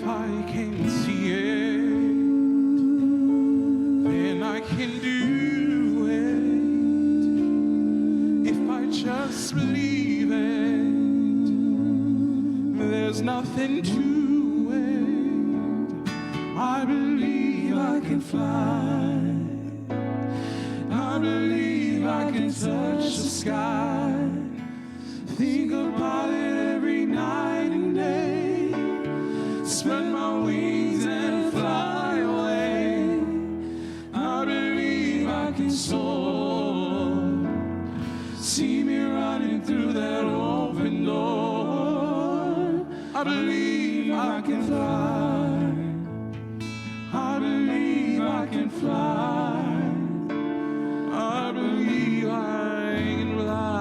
If I can see it, then I can do it. If I just believe it, there's nothing to it. I believe I can fly. I believe I can touch the sky. Think about it every night and day. Spread my wings and fly away. I believe I can soar. See me running through that open door. I believe I can fly. I believe I can fly. I believe I can fly.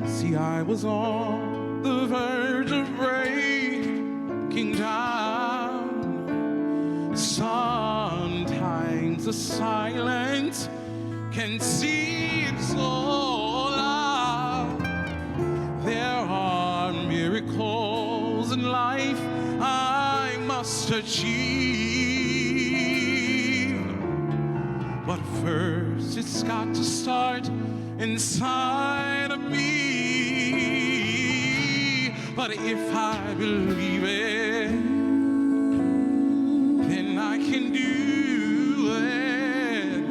See, I was on the verge of breaking down. Sometimes the silence can seem so loud. There are miracles in life I must achieve. But first it's got to start inside of me. But if I believe it, then I can do it.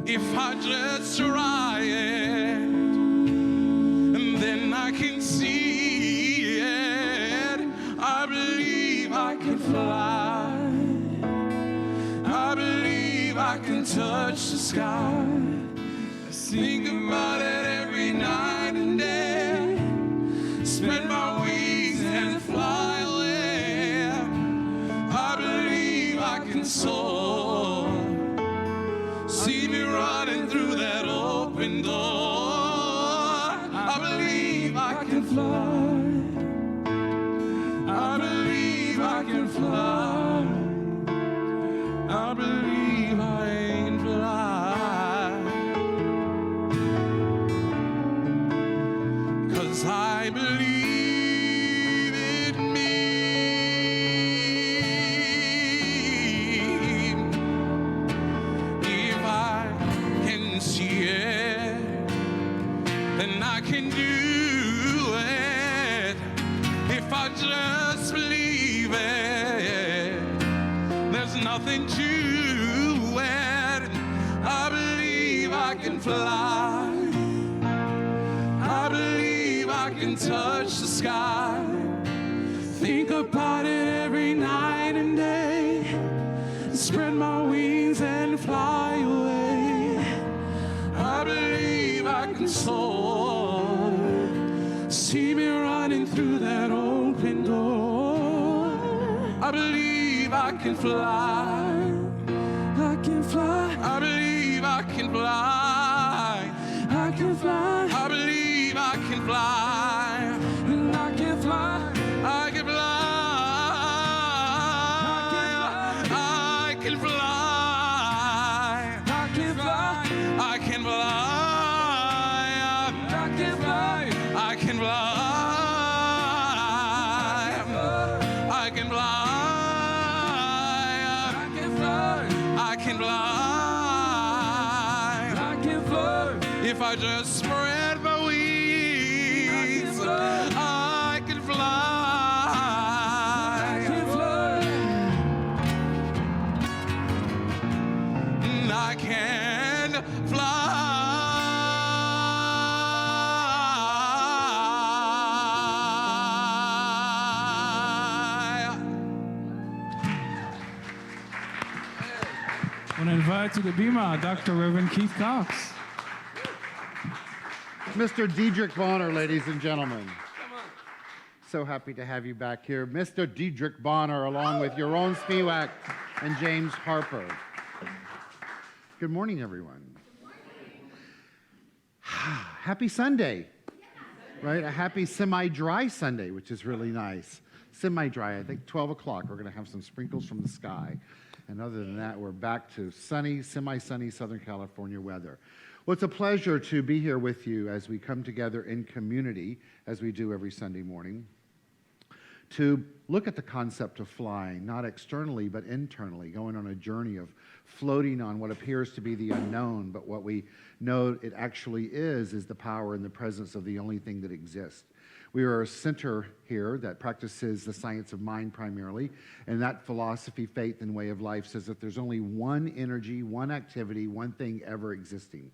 If I just try it, and then I can see it. I believe I can fly. I believe I can touch the sky. I think about it every night and day. Spread my wings and fly away. I believe I can soar. See me running through that open door. I believe I can fly. I believe I can fly. I believe I can fly. 'Cause I believe in me. If I can see it, then I can do it. If I just believe it, there's nothing to it. I believe I can fly. I believe I can touch the sky. Think about it every night and day. Spread my wings and fly away. I believe I can soar. See me running through that open door. I believe I can fly. I can fly. I believe I can fly. I can fly. I believe I can fly. And I can fly. I can fly. I can fly. I can fly. I can fly. I can fly. I can fly. I can fly. I can fly. I can fly. If I just spread my wings, I can fly. I can fly. I can fly. I want to invite to the Bima Dr. Reverend Keith Cox. Mr. Dedrick Bonner, ladies and gentlemen. So happy to have you back here. Mr. Dedrick Bonner, along with Yaron Spiwak and James Harper. Good morning, everyone. Happy Sunday, right? A happy semi-dry Sunday, which is really nice. Semi-dry, I think 12 o'clock, we're going to have some sprinkles from the sky. And other than that, we're back to sunny, semi-sunny Southern California weather. Well, it's a pleasure to be here with you as we come together in community, as we do every Sunday morning, to look at the concept of flying, not externally, but internally, going on a journey of floating on what appears to be the unknown, but what we know it actually is the power and the presence of the only thing that exists. We are a center here that practices the science of mind primarily, and that philosophy, faith, and way of life says that there's only one energy, one activity, one thing ever existing.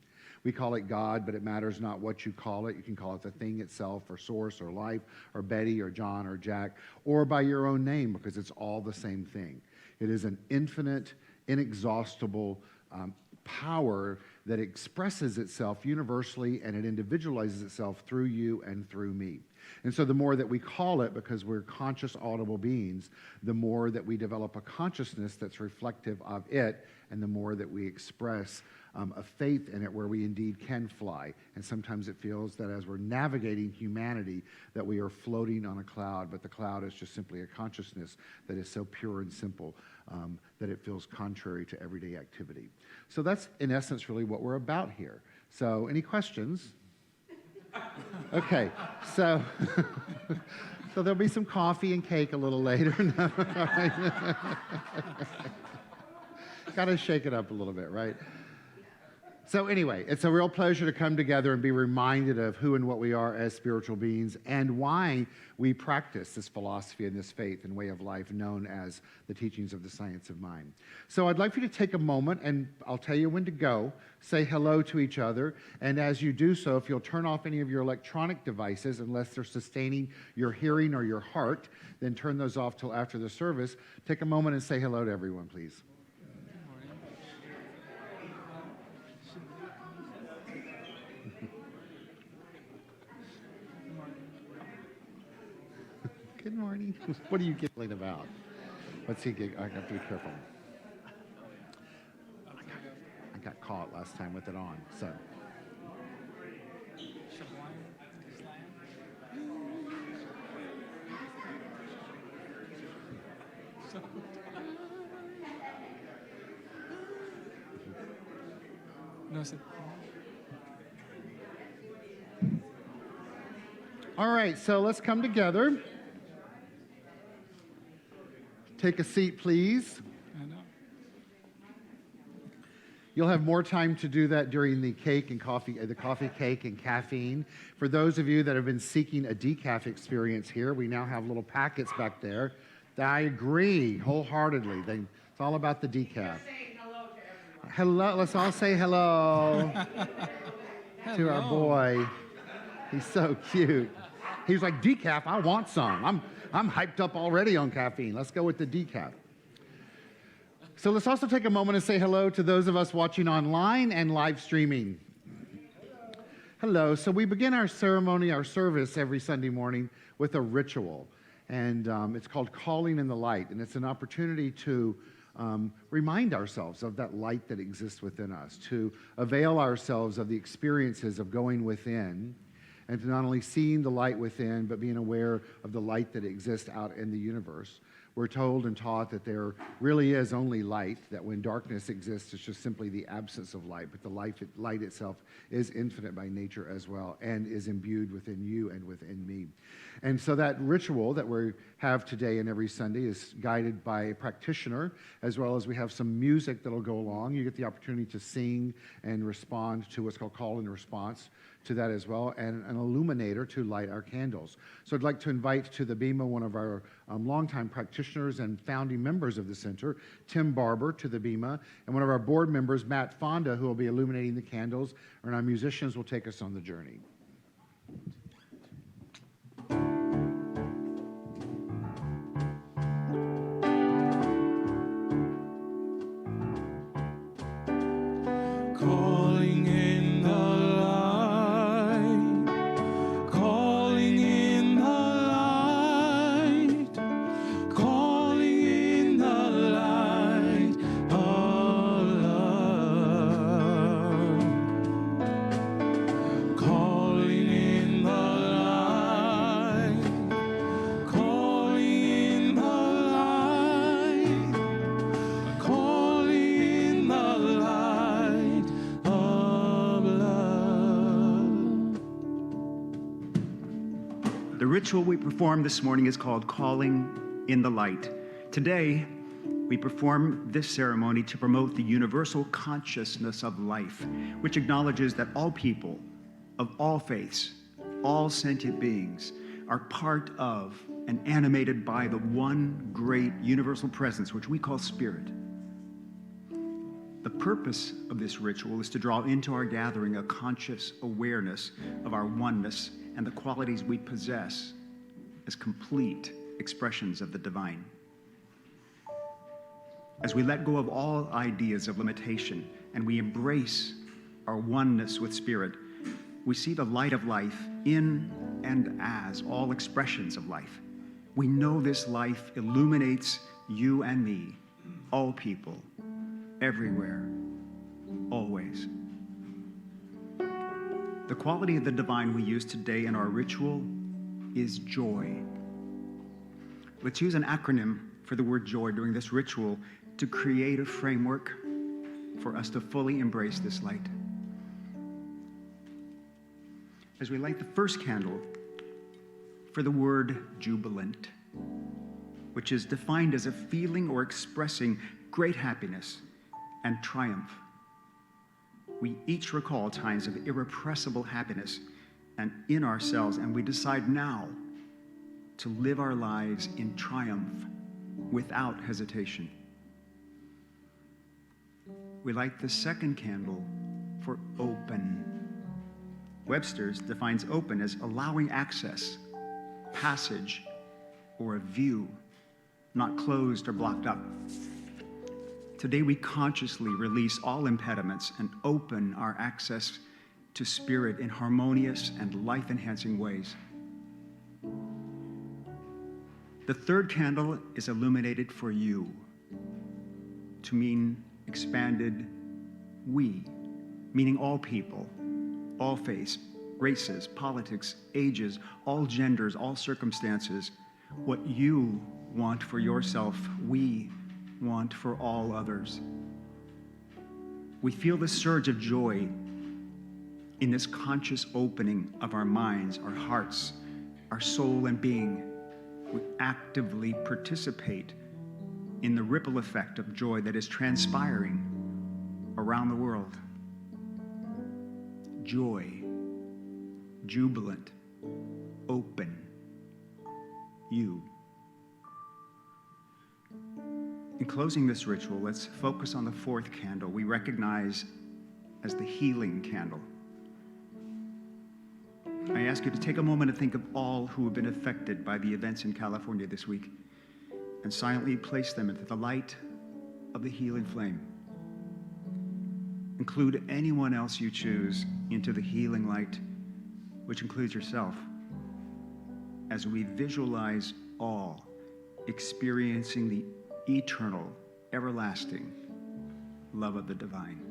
We call it God, but it matters not what you call it. You can call it the thing itself, or source, or life, or Betty, or John, or Jack, or by your own name, because it's all the same thing. It is an infinite, inexhaustible power that expresses itself universally, and it individualizes itself through you and through me. And so the more that we call it, because we're conscious, audible beings, the more that we develop a consciousness that's reflective of it, and the more that we express a faith in it where we indeed can fly. And sometimes it feels that as we're navigating humanity, that we are floating on a cloud, but the cloud is just simply a consciousness that is so pure and simple that it feels contrary to everyday activity. So that's, in essence, really what we're about here. So any questions? Okay, so so there'll be some coffee and cake a little later. Got to shake it up a little bit, right? So anyway, it's a real pleasure to come together and be reminded of who and what we are as spiritual beings and why we practice this philosophy and this faith and way of life known as the teachings of the science of mind. So I'd like for you to take a moment, and I'll tell you when to go, say hello to each other, and as you do so, if you'll turn off any of your electronic devices, unless they're sustaining your hearing or your heart, then turn those off till after the service. Take a moment and say hello to everyone, please. Good morning. What are you giggling about? What's he giggling? I have to be careful. I got caught last time with it on, so. No, sir. All right, so let's come together. Take a seat, please. I know. You'll have more time to do that during the cake and coffee, the coffee, cake, and caffeine. For those of you that have been seeking a decaf experience here, we now have little packets back there. I agree wholeheartedly. It's all about the decaf. Hello, let's all say hello to our boy. He's so cute. He's like, decaf, I want some. I'm hyped up already on caffeine. Let's go with the decaf. So let's also take a moment and say hello to those of us watching online and live streaming. Hello. So we begin our ceremony, our service every Sunday morning with a ritual. And it's called Calling in the Light. And it's an opportunity to remind ourselves of that light that exists within us, to avail ourselves of the experiences of going within, and to not only seeing the light within, but being aware of the light that exists out in the universe. We're told and taught that there really is only light, that when darkness exists, it's just simply the absence of light, but the light itself is infinite by nature as well, and is imbued within you and within me. And so that ritual that we have today and every Sunday is guided by a practitioner, as well as we have some music that'll go along. You get the opportunity to sing and respond to what's called call and response to that as well, and an illuminator to light our candles. So I'd like to invite to the bima one of our longtime practitioners and founding members of the center, Tim Barber, to the bima, and one of our board members, Matt Fonda, who will be illuminating the candles, and our musicians will take us on the journey. Calling in the light, calling in the light, calling in the light of love. ritual we perform this morning is called Calling in the Light. Today, we perform this ceremony to promote the universal consciousness of life, which acknowledges that all people of all faiths, all sentient beings, are part of and animated by the one great universal presence, which we call Spirit. The purpose of this ritual is to draw into our gathering a conscious awareness of our oneness and the qualities we possess as complete expressions of the divine. As we let go of all ideas of limitation and we embrace our oneness with Spirit, we see the light of life in and as all expressions of life. We know this life illuminates you and me, all people, everywhere, always. The quality of the divine we use today in our ritual is joy. Let's use an acronym for the word joy during this ritual to create a framework for us to fully embrace this light. As we light the first candle for the word jubilant, which is defined as a feeling or expressing great happiness and triumph. We each recall times of irrepressible happiness and in ourselves, and we decide now to live our lives in triumph without hesitation. We light the second candle for open. Webster's defines open as allowing access, passage, or a view, not closed or blocked up. Today we consciously release all impediments and open our access to Spirit in harmonious and life-enhancing ways. The third candle is illuminated for you, to mean expanded we, meaning all people, all faiths, races, politics, ages, all genders, all circumstances. What you want for yourself, we want for all others. We feel the surge of joy in this conscious opening of our minds, our hearts, our soul and being. We actively participate in the ripple effect of joy that is transpiring around the world. Joy, jubilant, open, you. In closing this ritual, let's focus on the fourth candle we recognize as the healing candle. I ask you to take a moment to think of all who have been affected by the events in California this week and silently place them into the light of the healing flame. Include anyone else you choose into the healing light, which includes yourself, as we visualize all experiencing the eternal, everlasting love of the divine.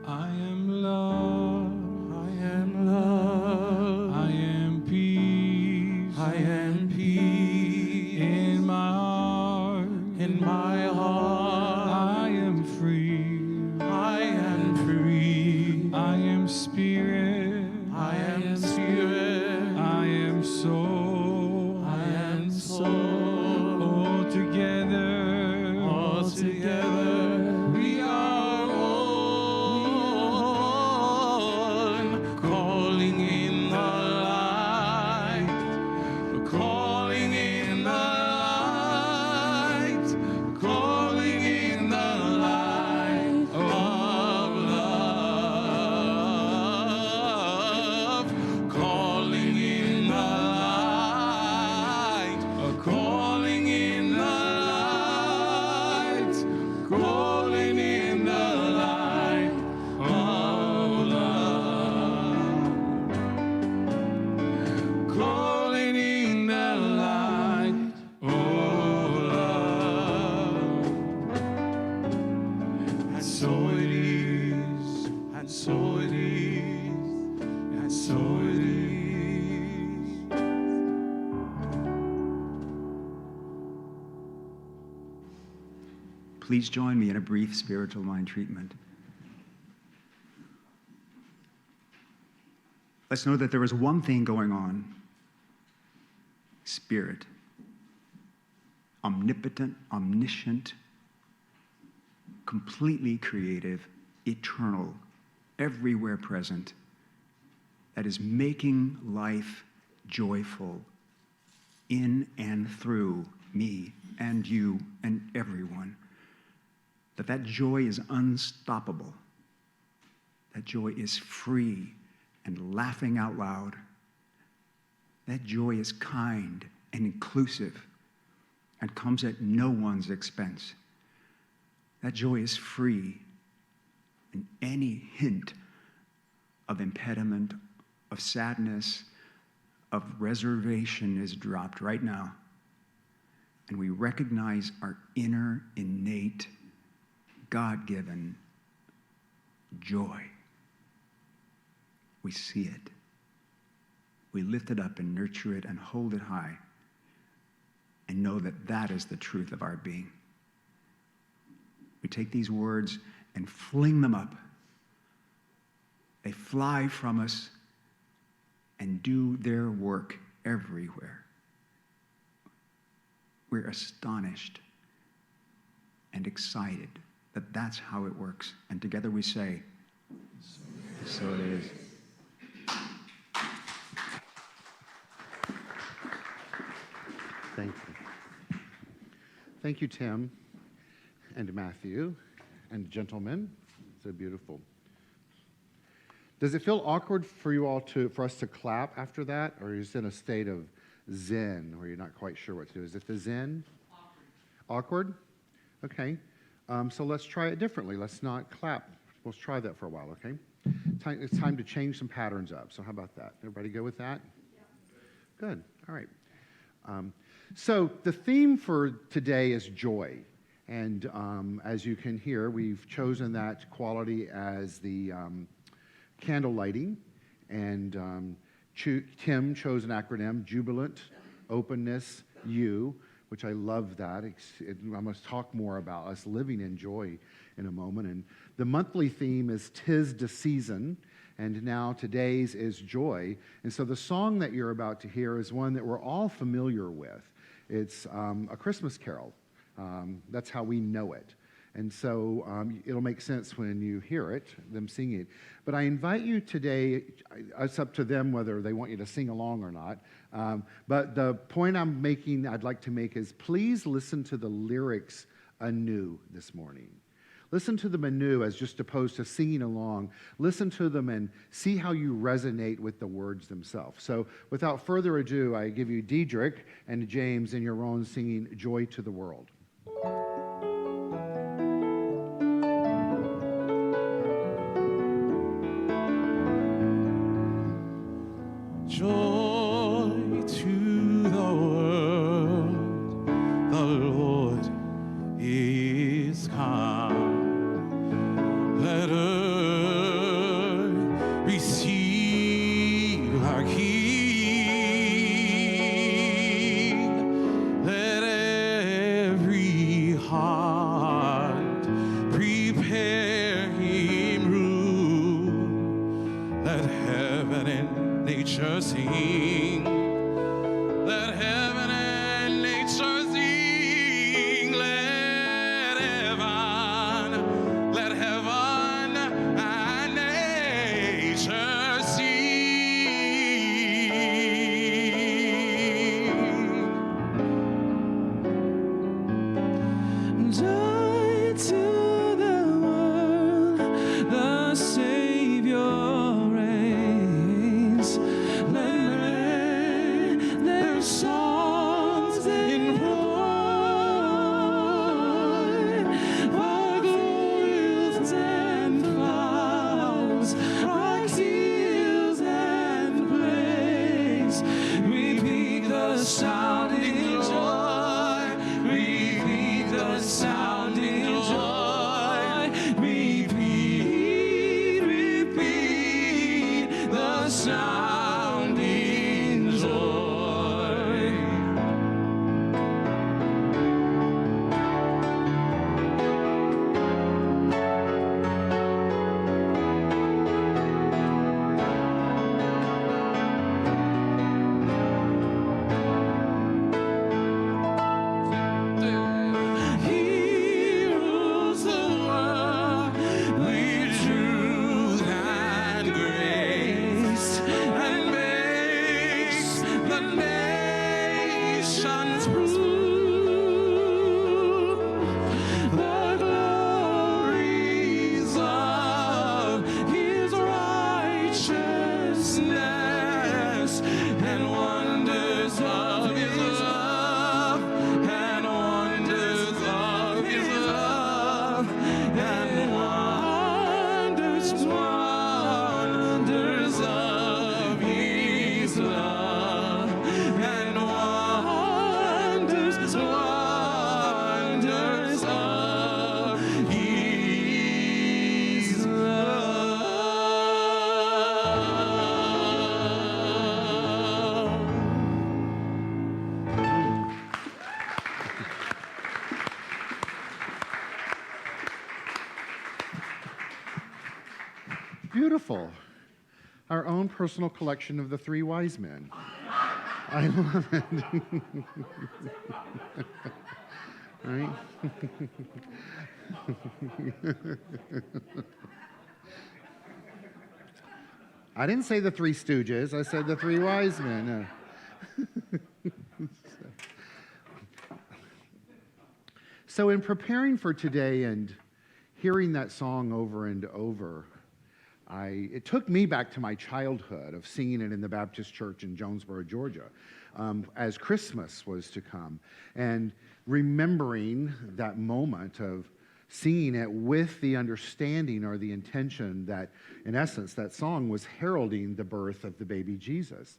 I am love, I am love, I am peace, I am peace in my heart, in my heart. I am free, I am free, I am spirit, I am spirit, I am soul, I am soul. All together, all together, we are one, calling in the light, calling in the light, calling in the light of love, calling in the light, calling in the light, calling in the light of love, calling in the light of love. And so it is, and so it is, and so it is. please join me in a brief spiritual mind treatment. Let's know that there is one thing going on. Spirit. Omnipotent, omniscient, completely creative, eternal, everywhere present, that is making life joyful in and through me and you and everyone. That joy is unstoppable. That joy is free and laughing out loud. That joy is kind and inclusive and comes at no one's expense. That joy is free, and any hint of impediment, of sadness, of reservation is dropped right now. And we recognize our inner, innate, God-given joy. We see it. We lift it up and nurture it and hold it high and know that that is the truth of our being. We take these words and fling them up. They fly from us and do their work everywhere. We're astonished and excited that that's how it works. And together we say, so it is. Thank you. Thank you, Tim and Matthew and gentlemen. So beautiful. Does it feel awkward for you all for us to clap after that? Or are you just in a state of zen where you're not quite sure what to do? Is it the zen? Awkward? Okay. So let's try it differently. Let's not clap. Let's try that for a while, okay? It's time to change some patterns up. So how about that? Everybody go with that? Yeah. Good. All right. So the theme for today is joy. And as you can hear, we've chosen that quality as the candle lighting. And Tim chose an acronym, Jubilant, Openness, U, which I love that. I'm going to talk more about us living in joy in a moment. And the monthly theme is Tis the Season. And now today's is joy. And so the song that you're about to hear is one that we're all familiar with. It's a Christmas carol. That's how we know it. And so it'll make sense when you hear it, them singing it. But I invite you today, it's up to them whether they want you to sing along or not. But the point I'd like to make is please listen to the lyrics anew this morning. Listen to them anew as just opposed to singing along. Listen to them and see how you resonate with the words themselves. So without further ado, I give you Dedrick and James and Yaron singing Joy to the World. Joy to the world, the Lord is come. Let earth receive our King. Let every Beautiful. Our own personal collection of the three wise men. I love it. Right? I didn't say the three stooges. I said the three wise men. So in preparing for today and hearing that song over and over, it took me back to my childhood of singing it in the Baptist church in Jonesboro, Georgia, as Christmas was to come, and remembering that moment of singing it with the understanding or the intention that, in essence, that song was heralding the birth of the baby Jesus.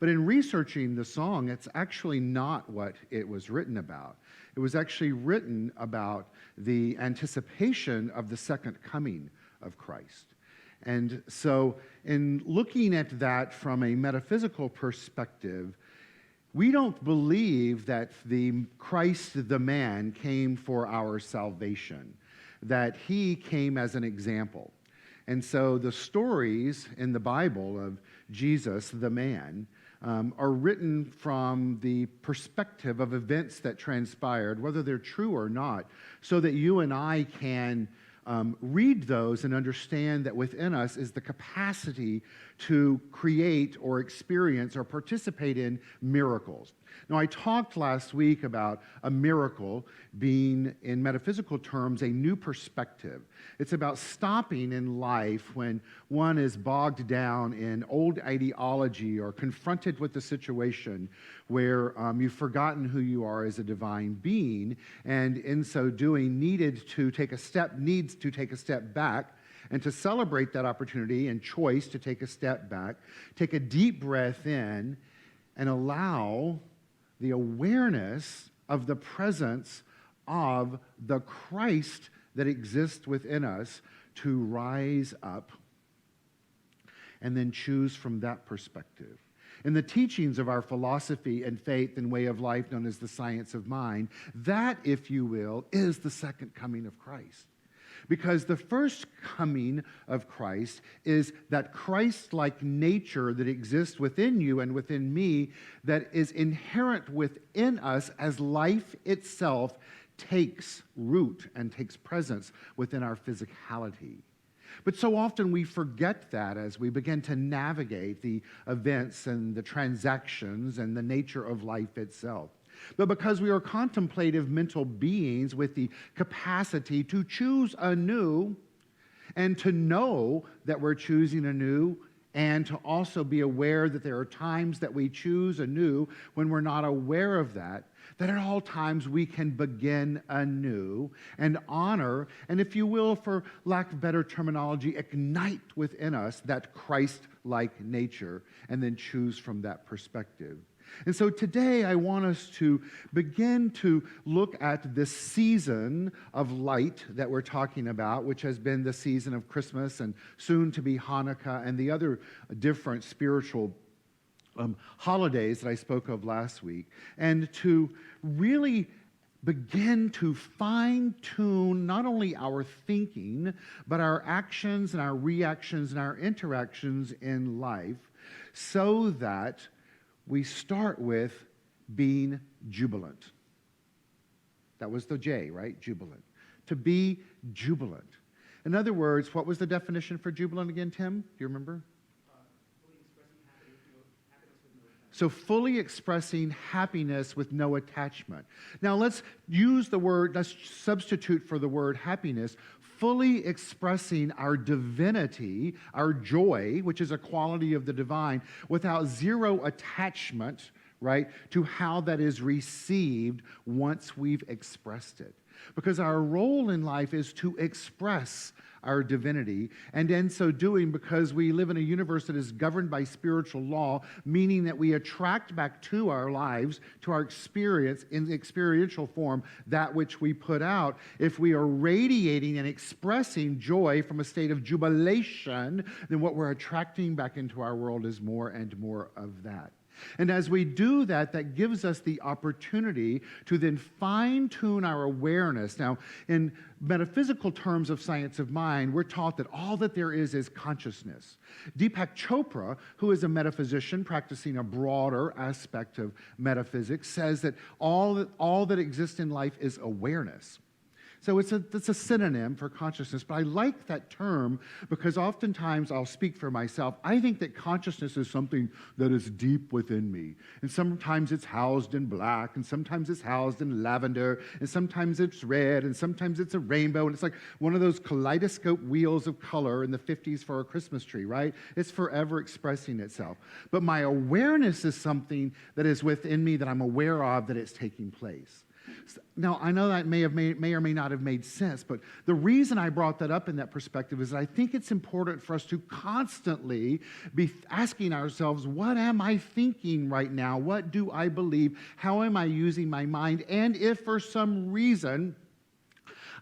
But in researching the song, it's actually not what it was written about. It was actually written about the anticipation of the second coming of Christ. And so in looking at that from a metaphysical perspective, we don't believe that the Christ, the man, came for our salvation, that he came as an example. And so the stories in the Bible of Jesus, the man, are written from the perspective of events that transpired, whether they're true or not, so that you and I can read those and understand that within us is the capacity to create or experience or participate in miracles. Now, I talked last week about a miracle being, in metaphysical terms, a new perspective. It's about stopping in life when one is bogged down in old ideology or confronted with a situation where you've forgotten who you are as a divine being, and in so doing needs to take a step back, and to celebrate that opportunity and choice to take a step back, take a deep breath in, and allow the awareness of the presence of the Christ that exists within us to rise up and then choose from that perspective. In the teachings of our philosophy and faith and way of life known as the science of mind, that, if you will, is the second coming of Christ. Because the first coming of Christ is that Christ-like nature that exists within you and within me that is inherent within us as life itself takes root and takes presence within our physicality. But so often we forget that as we begin to navigate the events and the transactions and the nature of life itself. But because we are contemplative mental beings with the capacity to choose anew and to know that we're choosing anew and to also be aware that there are times that we choose anew when we're not aware of that at all times we can begin anew and honor, and if you will, for lack of better terminology, ignite within us that Christ-like nature and then choose from that perspective. And so today I want us to begin to look at this season of light that we're talking about, which has been the season of Christmas and soon to be Hanukkah and the other different spiritual holidays that I spoke of last week, and to really begin to fine-tune not only our thinking, but our actions and our reactions and our interactions in life so that we start with being jubilant. That was the J, right? Jubilant. To be jubilant. In other words, what was the definition for jubilant again, Tim? Do you remember? So fully expressing happiness with no attachment. Now let's substitute for the word happiness, fully expressing our divinity, our joy, which is a quality of the divine, without zero attachment, right, to how that is received once we've expressed it. Because our role in life is to express our divinity, and in so doing, because we live in a universe that is governed by spiritual law, meaning that we attract back to our lives, to our experience, in experiential form, that which we put out. If we are radiating and expressing joy from a state of jubilation, then what we're attracting back into our world is more and more of that. And as we do that, that gives us the opportunity to then fine-tune our awareness. Now, in metaphysical terms of science of mind, we're taught that all that there is consciousness. Deepak Chopra, who is a metaphysician practicing a broader aspect of metaphysics, says that all that exists in life is awareness. So it's a synonym for consciousness, but I like that term because oftentimes I'll speak for myself. I think that consciousness is something that is deep within me. And sometimes it's housed in black, and sometimes it's housed in lavender, and sometimes it's red, and sometimes it's a rainbow. And it's like one of those kaleidoscope wheels of color in the 50s for a Christmas tree, right? It's forever expressing itself. But my awareness is something that is within me that I'm aware of that it's taking place. Now, I know that may or may not have made sense, but the reason I brought that up in that perspective is that I think it's important for us to constantly be asking ourselves, what am I thinking right now? What do I believe? How am I using my mind? And if for some reason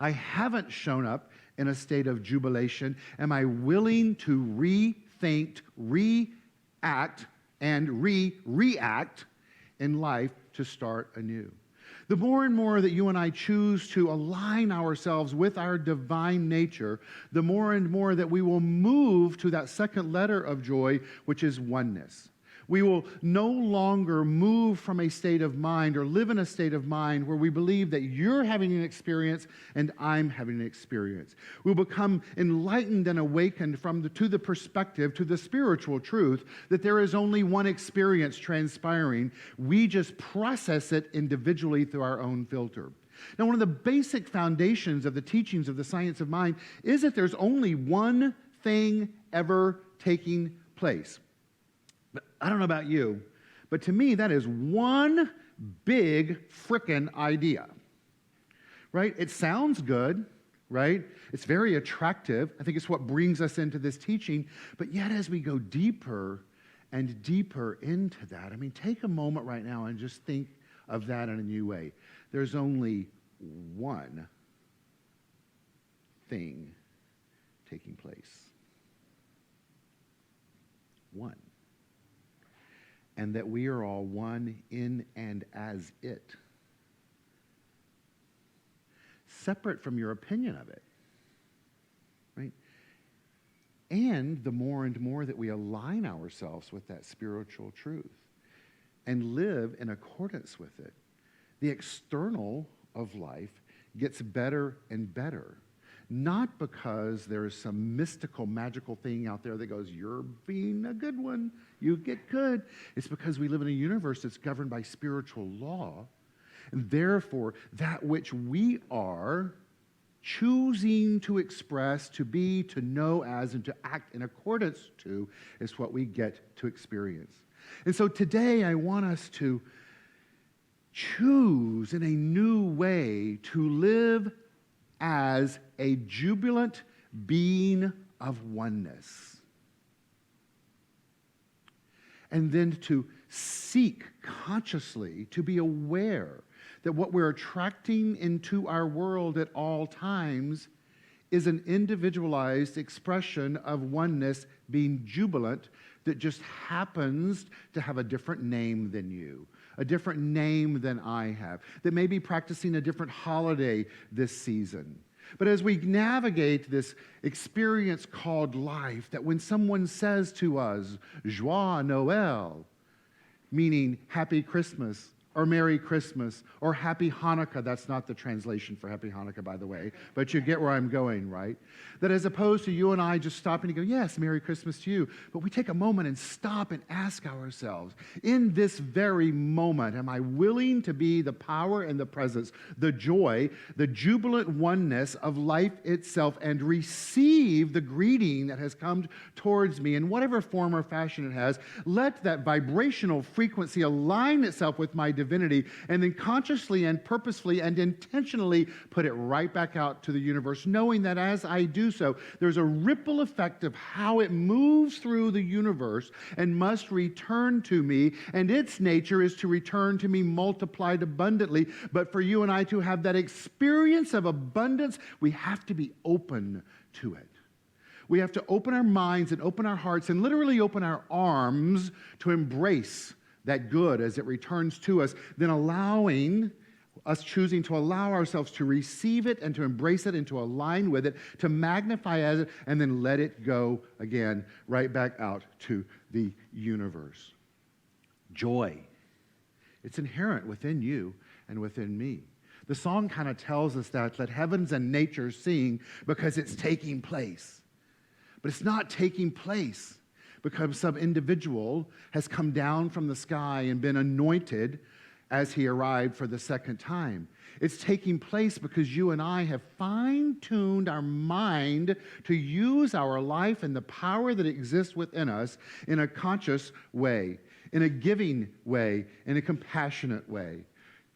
I haven't shown up in a state of jubilation, am I willing to rethink, react, and react in life to start anew? The more and more that you and I choose to align ourselves with our divine nature, the more and more that we will move to that second letter of joy, which is oneness. We will no longer move from a state of mind or live in a state of mind where we believe that you're having an experience and I'm having an experience. We'll become enlightened and awakened to the perspective, to the spiritual truth, that there is only one experience transpiring. We just process it individually through our own filter. Now, one of the basic foundations of the teachings of the science of mind is that there's only one thing ever taking place. I don't know about you, but to me, that is one big frickin' idea, right? It sounds good, right? It's very attractive. I think it's what brings us into this teaching. But yet, as we go deeper and deeper into that, I mean, take a moment right now and just think of that in a new way. There's only one thing taking place. One. And that we are all one in and as it. Separate from your opinion of it. Right? And the more and more that we align ourselves with that spiritual truth and live in accordance with it, the external of life gets better and better. Not because there is some mystical, magical thing out there that goes, you're being a good one, you get good. It's because we live in a universe that's governed by spiritual law, and therefore that which we are choosing to express, to be, to know as, and to act in accordance to is what we get to experience. And so today I want us to choose in a new way to live as a jubilant being of oneness. And then to seek consciously, to be aware that what we're attracting into our world at all times is an individualized expression of oneness being jubilant that just happens to have a different name than you, a different name than I have, that may be practicing a different holiday this season. But as we navigate this experience called life, that when someone says to us, Joyeux Noël, meaning Happy Christmas, or Merry Christmas, or Happy Hanukkah. That's not the translation for Happy Hanukkah, by the way, but you get where I'm going, right? That as opposed to you and I just stopping to go, yes, Merry Christmas to you, but we take a moment and stop and ask ourselves, in this very moment, am I willing to be the power and the presence, the joy, the jubilant oneness of life itself, and receive the greeting that has come towards me in whatever form or fashion it has? Let that vibrational frequency align itself with my divinity, and then consciously and purposefully and intentionally put it right back out to the universe, knowing that as I do so, there's a ripple effect of how it moves through the universe and must return to me, and its nature is to return to me multiplied abundantly. But for you and I to have that experience of abundance, we have to be open to it. We have to open our minds and open our hearts and literally open our arms to embrace that good as it returns to us, then choosing to allow ourselves to receive it and to embrace it and to align with it, to magnify as it, and then let it go again right back out to the universe. Joy. It's inherent within you and within me. The song kind of tells us that, let heavens and nature sing because it's taking place. But it's not taking place because some individual has come down from the sky and been anointed as he arrived for the second time. It's taking place because you and I have fine-tuned our mind to use our life and the power that exists within us in a conscious way, in a giving way, in a compassionate way.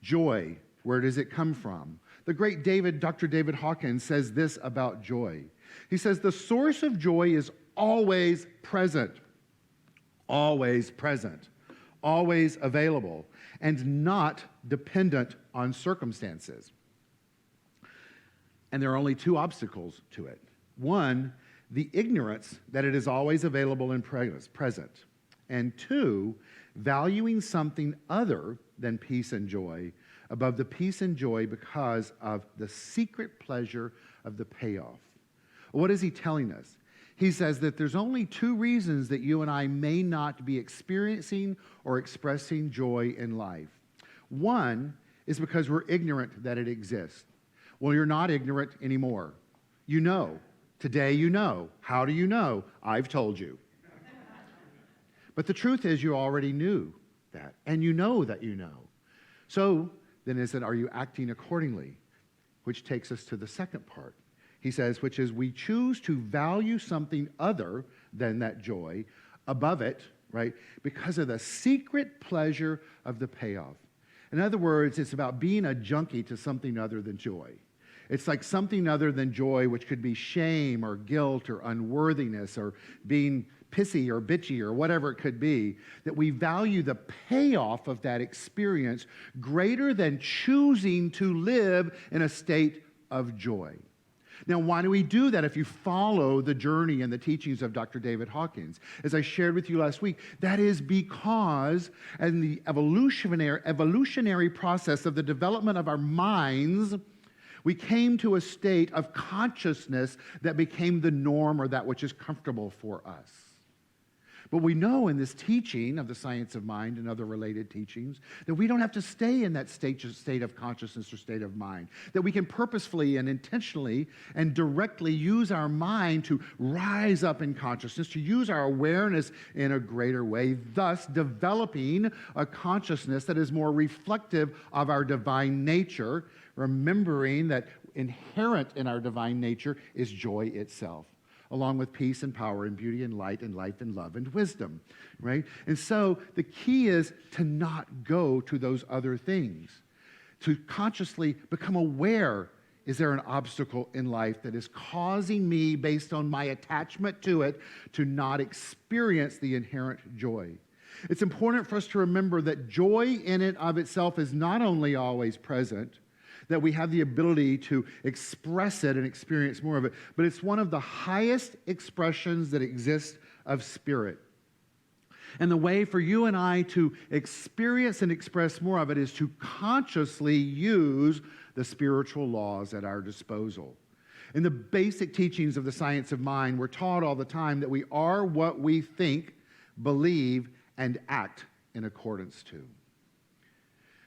Joy, where does it come from? The great Dr. David Hawkins says this about joy. He says, the source of joy is always present, always available, and not dependent on circumstances. And there are only two obstacles to it. One, the ignorance that it is always available and present. And two, valuing something other than peace and joy above the peace and joy because of the secret pleasure of the payoff. What is he telling us? He says that there's only two reasons that you and I may not be experiencing or expressing joy in life. One is because we're ignorant that it exists. Well, you're not ignorant anymore. You know. Today you know. How do you know? I've told you. But the truth is you already knew that, and you know that you know. So then are you acting accordingly? Which takes us to the second part. He says, which is we choose to value something other than that joy above it, right? Because of the secret pleasure of the payoff. In other words, it's about being a junkie to something other than joy. It's like something other than joy, which could be shame or guilt or unworthiness or being pissy or bitchy or whatever it could be, that we value the payoff of that experience greater than choosing to live in a state of joy. Now, why do we do that if you follow the journey and the teachings of Dr. David Hawkins? As I shared with you last week, that is because in the evolutionary process of the development of our minds, we came to a state of consciousness that became the norm or that which is comfortable for us. But we know in this teaching of the science of mind and other related teachings that we don't have to stay in that state of consciousness or state of mind, that we can purposefully and intentionally and directly use our mind to rise up in consciousness, to use our awareness in a greater way, thus developing a consciousness that is more reflective of our divine nature, remembering that inherent in our divine nature is joy itself, along with peace and power and beauty and light and life and love and wisdom, right? And so the key is to not go to those other things, to consciously become aware, is there an obstacle in life that is causing me, based on my attachment to it, to not experience the inherent joy? It's important for us to remember that joy in and of itself is not only always present, that we have the ability to express it and experience more of it, but it's one of the highest expressions that exist of spirit. And the way for you and I to experience and express more of it is to consciously use the spiritual laws at our disposal. In the basic teachings of the science of mind, we're taught all the time that we are what we think, believe, and act in accordance to.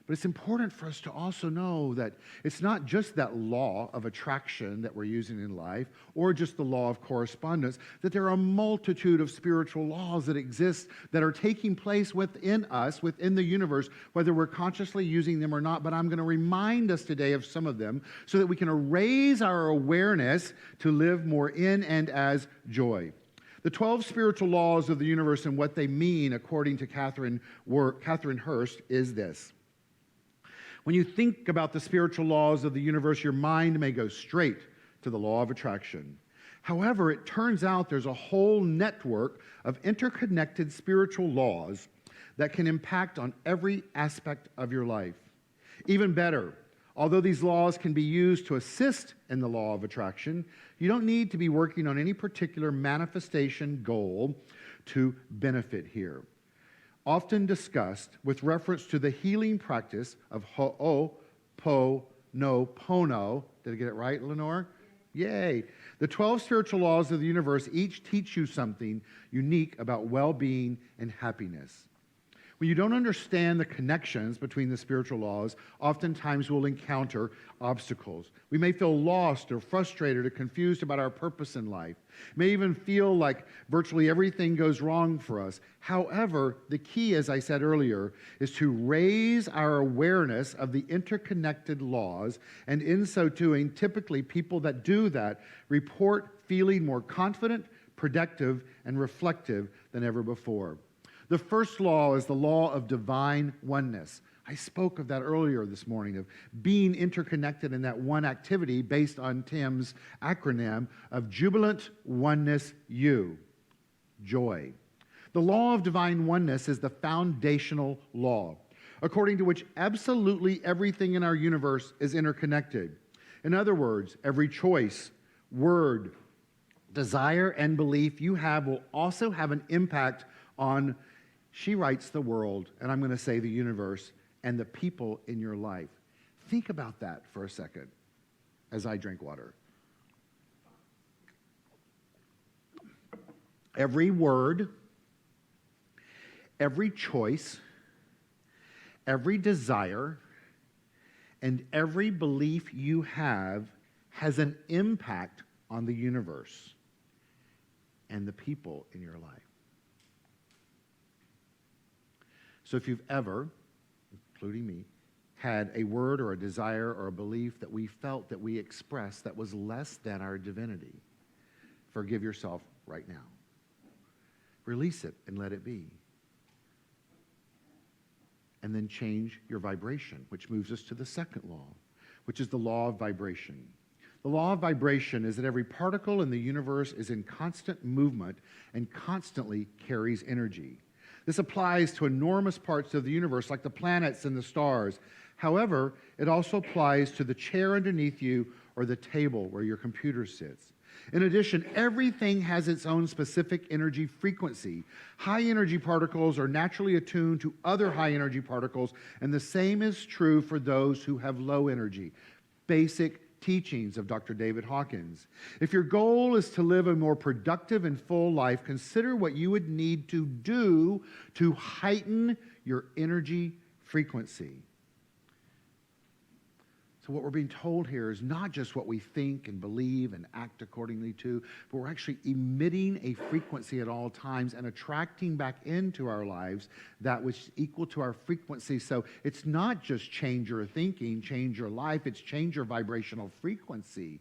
But it's important for us to also know that it's not just that law of attraction that we're using in life, or just the law of correspondence, that there are a multitude of spiritual laws that exist that are taking place within us, within the universe, whether we're consciously using them or not. But I'm going to remind us today of some of them so that we can raise our awareness to live more in and as joy. The 12 spiritual laws of the universe and what they mean, according to Catherine Hurst, is this. When you think about the spiritual laws of the universe, your mind may go straight to the law of attraction. However, it turns out there's a whole network of interconnected spiritual laws that can impact on every aspect of your life. Even better, although these laws can be used to assist in the law of attraction, you don't need to be working on any particular manifestation goal to benefit here. often discussed with reference to the healing practice of Ho'oponopono. Did I get it right, Lenore? Yay. The 12 spiritual laws of the universe each teach you something unique about well-being and happiness. When you don't understand the connections between the spiritual laws, oftentimes we'll encounter obstacles. We may feel lost or frustrated or confused about our purpose in life. May even feel like virtually everything goes wrong for us. However, the key, as I said earlier, is to raise our awareness of the interconnected laws, and in so doing, typically people that do that report feeling more confident, productive, and reflective than ever before. The first law is the law of divine oneness. I spoke of that earlier this morning, of being interconnected in that one activity based on Tim's acronym of Jubilant Oneness U, joy. The law of divine oneness is the foundational law, according to which absolutely everything in our universe is interconnected. In other words, every choice, word, desire, and belief you have will also have an impact on, she writes, the world, and I'm going to say the universe, and the people in your life. Think about that for a second as I drink water. Every word, every choice, every desire, and every belief you have has an impact on the universe and the people in your life. So if you've ever, including me, had a word or a desire or a belief that we felt that we expressed that was less than our divinity, forgive yourself right now. Release it and let it be. And then change your vibration, which moves us to the second law, which is the law of vibration. The law of vibration is that every particle in the universe is in constant movement and constantly carries energy. This applies to enormous parts of the universe, like the planets and the stars. However, it also applies to the chair underneath you or the table where your computer sits. In addition, everything has its own specific energy frequency. High energy particles are naturally attuned to other high energy particles, and the same is true for those who have low energy. Basic teachings of Dr. David Hawkins. If your goal is to live a more productive and full life, consider what you would need to do to heighten your energy frequency. So what we're being told here is not just what we think and believe and act accordingly to, but we're actually emitting a frequency at all times and attracting back into our lives that which is equal to our frequency. So it's not just change your thinking, change your life, it's change your vibrational frequency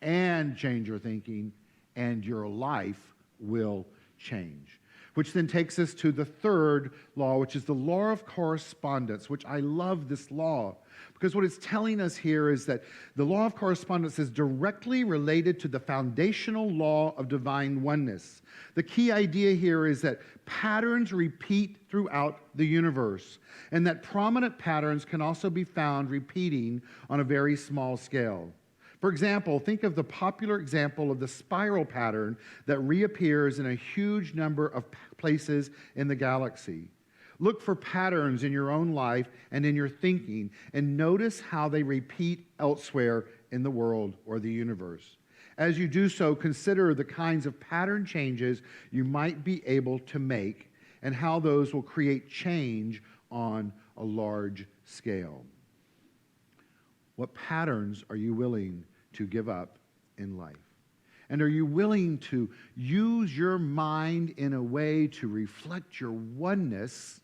and change your thinking, and your life will change. Which then takes us to the third law, which is the law of correspondence, which I love this law. Because what it's telling us here is that the law of correspondence is directly related to the foundational law of divine oneness. The key idea here is that patterns repeat throughout the universe, and that prominent patterns can also be found repeating on a very small scale. For example, think of the popular example of the spiral pattern that reappears in a huge number of places in the galaxy. Look for patterns in your own life and in your thinking, and notice how they repeat elsewhere in the world or the universe. As you do so, consider the kinds of pattern changes you might be able to make and how those will create change on a large scale. What patterns are you willing to give up in life? And are you willing to use your mind in a way to reflect your oneness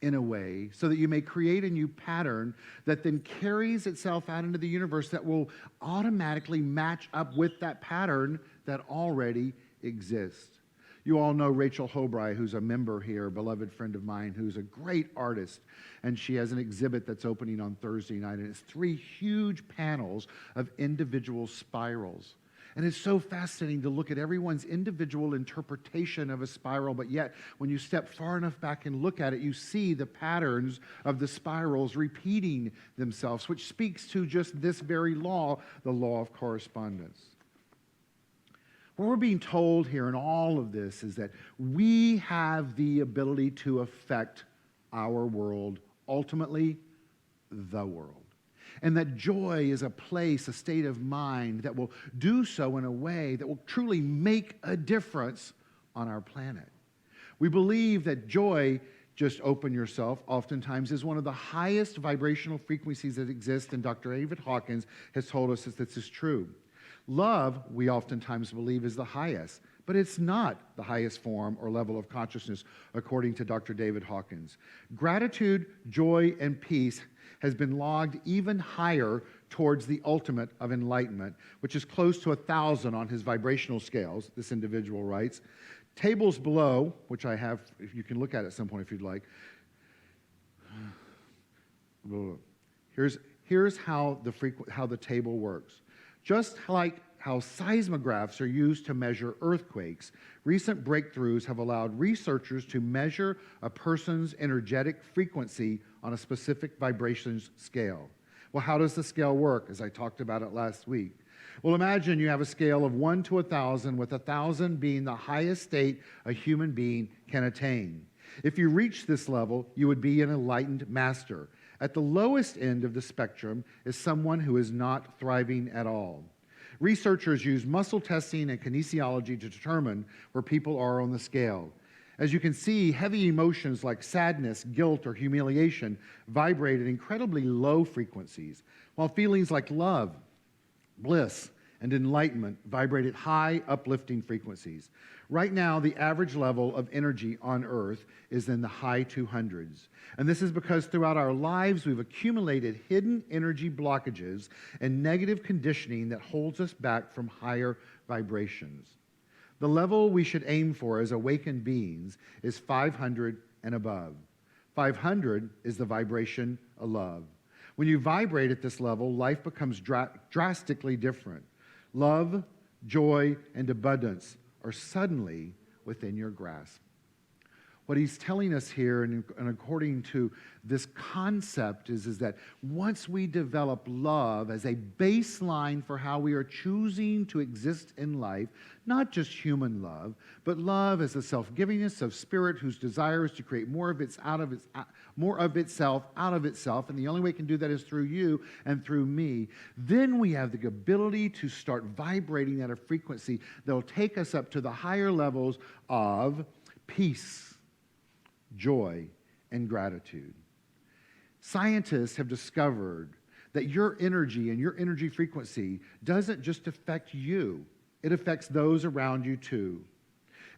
in a way so that you may create a new pattern that then carries itself out into the universe that will automatically match up with that pattern that already exists? You all know Rachel Hobry, who's a member here, a beloved friend of mine, who's a great artist, and she has an exhibit that's opening on Thursday night, and it's 3 huge panels of individual spirals. And it's so fascinating to look at everyone's individual interpretation of a spiral, but yet when you step far enough back and look at it, you see the patterns of the spirals repeating themselves, which speaks to just this very law, the law of correspondence. What we're being told here in all of this is that we have the ability to affect our world, ultimately, the world. And that joy is a place, a state of mind that will do so in a way that will truly make a difference on our planet. We believe that joy, just open yourself, oftentimes is one of the highest vibrational frequencies that exist, and Dr. David Hawkins has told us that this is true. Love, we oftentimes believe, is the highest, but it's not the highest form or level of consciousness, according to Dr. David Hawkins. Gratitude, joy, and peace has been logged even higher towards the ultimate of enlightenment, which is close to 1,000 on his vibrational scales, this individual writes. Tables below, which I have, if you can look at it at some point if you'd like. Here's how the table works. Just like how seismographs are used to measure earthquakes, recent breakthroughs have allowed researchers to measure a person's energetic frequency on a specific vibrations scale. Well, how does the scale work, as I talked about it last week? Well, imagine you have a scale of 1 to 1,000, with 1,000 being the highest state a human being can attain. If you reach this level, you would be an enlightened master. At the lowest end of the spectrum is someone who is not thriving at all. Researchers use muscle testing and kinesiology to determine where people are on the scale. As you can see, heavy emotions like sadness, guilt, or humiliation vibrate at incredibly low frequencies, while feelings like love, bliss, and enlightenment vibrate at high, uplifting frequencies. Right now, the average level of energy on Earth is in the high 200s. And this is because throughout our lives, we've accumulated hidden energy blockages and negative conditioning that holds us back from higher vibrations. The level we should aim for as awakened beings is 500 and above. 500 is the vibration of love. When you vibrate at this level, life becomes drastically different. Love, joy, and abundance are suddenly within your grasp. What he's telling us here, and according to this concept, is that once we develop love as a baseline for how we are choosing to exist in life, not just human love, but love as a self-givingness of spirit whose desire is to create more of itself out of itself, and the only way it can do that is through you and through me, then we have the ability to start vibrating at a frequency that will take us up to the higher levels of peace, joy, and gratitude. Scientists have discovered that your energy and your energy frequency doesn't just affect you, it affects those around you too.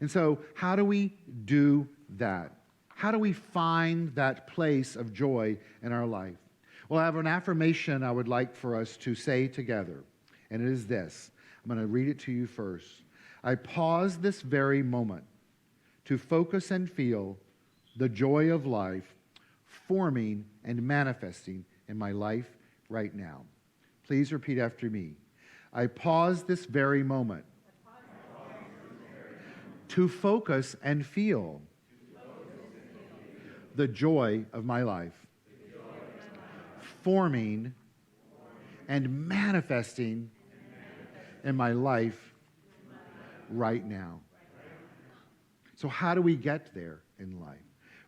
And so, how do we do that? How do we find that place of joy in our life? Well, I have an affirmation I would like for us to say together, and it is this. I'm going to read it to you first. I pause this very moment to focus and feel the joy of life forming and manifesting in my life right now. Please repeat after me. I pause this very moment to focus and feel the joy of my life forming and manifesting in my life right now. So how do we get there in life?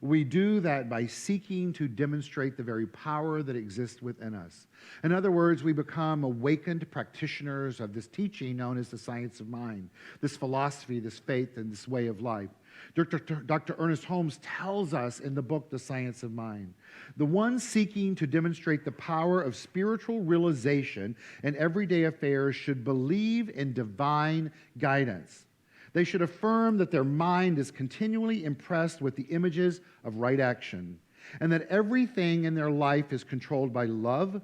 We do that by seeking to demonstrate the very power that exists within us. In other words, we become awakened practitioners of this teaching known as the science of mind, this philosophy, this faith, and this way of life. Dr. Ernest Holmes tells us in the book, The Science of Mind, the one seeking to demonstrate the power of spiritual realization in everyday affairs should believe in divine guidance. They should affirm that their mind is continually impressed with the images of right action, and that everything in their life is controlled by love,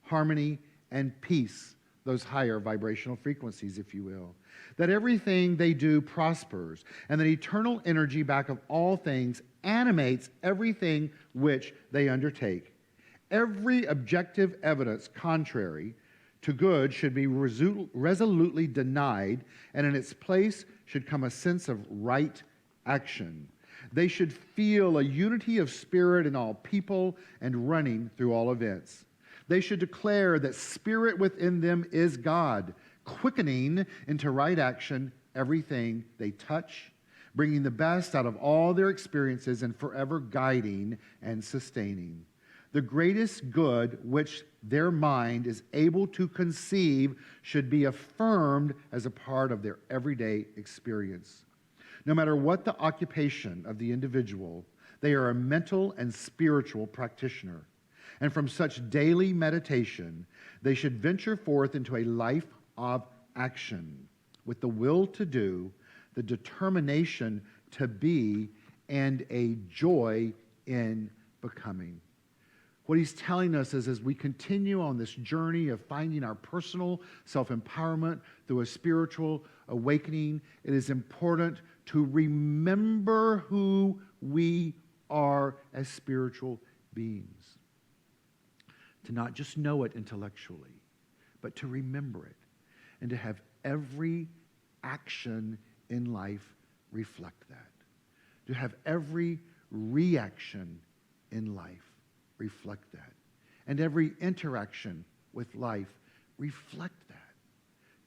harmony, and peace, those higher vibrational frequencies, if you will. That everything they do prospers, and that eternal energy back of all things animates everything which they undertake. Every objective evidence contrary to good should be resolutely denied, and in its place should come a sense of right action. They should feel a unity of spirit in all people and running through all events. They should declare that spirit within them is God, quickening into right action everything they touch, bringing the best out of all their experiences and forever guiding and sustaining. The greatest good which their mind is able to conceive should be affirmed as a part of their everyday experience. No matter what the occupation of the individual, they are a mental and spiritual practitioner. And from such daily meditation, they should venture forth into a life of action with the will to do, the determination to be, and a joy in becoming. What he's telling us is as we continue on this journey of finding our personal self-empowerment through a spiritual awakening, it is important to remember who we are as spiritual beings. To not just know it intellectually, but to remember it and to have every action in life reflect that. To have every reaction in life reflect that. And every interaction with life reflect that.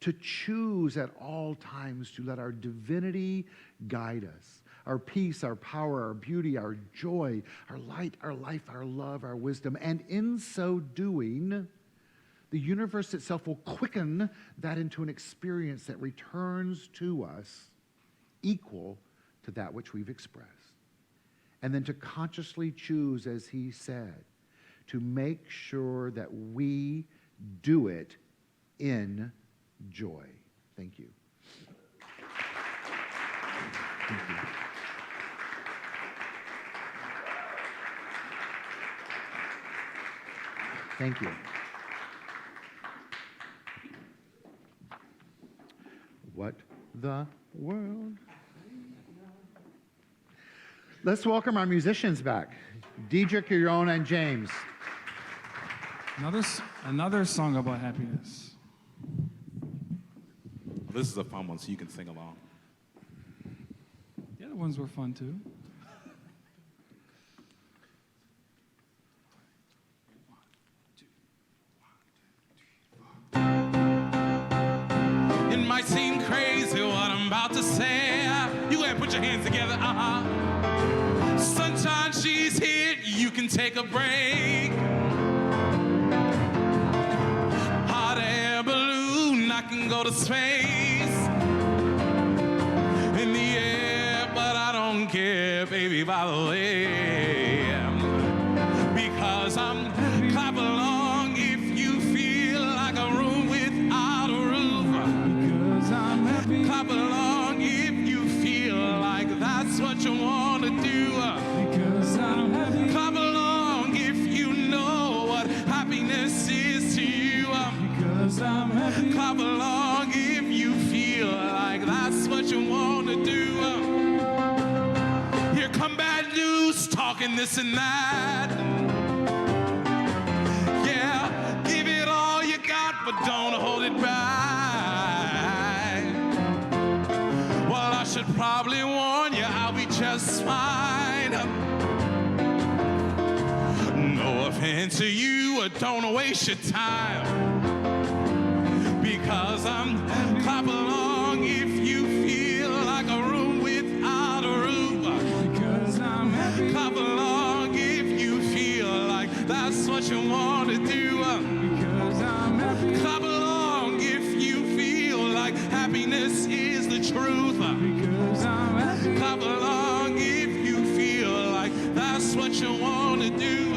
To choose at all times to let our divinity guide us. Our peace, our power, our beauty, our joy, our light, our life, our love, our wisdom. And in so doing, the universe itself will quicken that into an experience that returns to us equal to that which we've expressed. And then to consciously choose, as he said, to make sure that we do it in joy. Thank you. Thank you. Thank you. What the world? Let's welcome our musicians back. Dedrick, Yaron, and James. Another song about happiness. Well, this is a fun one, so you can sing along. The other ones were fun too. It might seem crazy what I'm about to say. You go ahead and put your hands together. Sunshine, she's here. You can take a break. Hot air balloon, I can go to space. In the air, but I don't care, baby, by the way. Because I'm clap along if you feel like a room without a roof. Because I'm happy. Clap along if you feel like that's what you want to do. Because I'm happy. Clap along if you know what happiness is to you. Because I'm happy. Clap along if you feel like that's what you want to do. Here come bad news, talking this and that. Yeah, give it all you got, but don't hold it back. Well, I should probably warn you, I'll be just fine. No offense to you, don't waste your time. Because I'm clap along if you feel like a room without a roof. Because I'm happy. Clap along if you feel like that's what you want to do. Because I'm happy. Clap along if you feel like happiness is the truth. Because I'm happy. Clap along if you feel like that's what you want to do.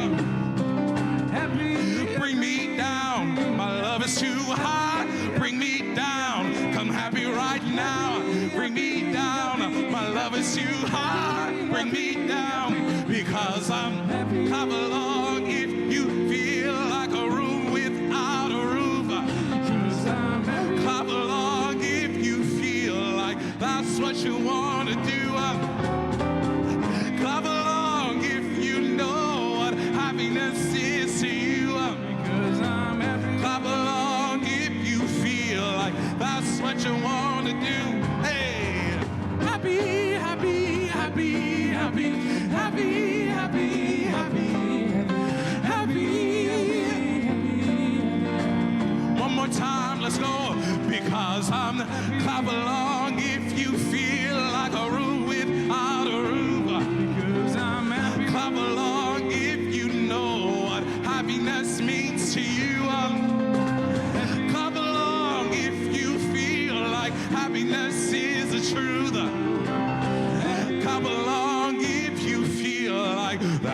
Happy. Bring me down, my love is too high. Bring me down, come happy right now. Bring me down, my love is too high. Bring me down, because I'm clap along if you feel like a room without a roof. Because I'm happy. Clap along if you feel like that's what you want to do. Clap along if you know what happiness is to you. Because I'm happy. Clap along if you feel like that's what you want to do. Hey, happy, happy, happy, happy, happy, happy, happy, happy. One more time, let's go. Because I'm clap along if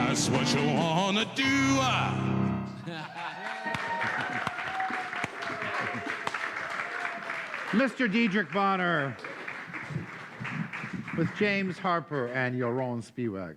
that's what you wanna do. Mr. Dedrick Bonner with James Harper and Yaron Spiwak.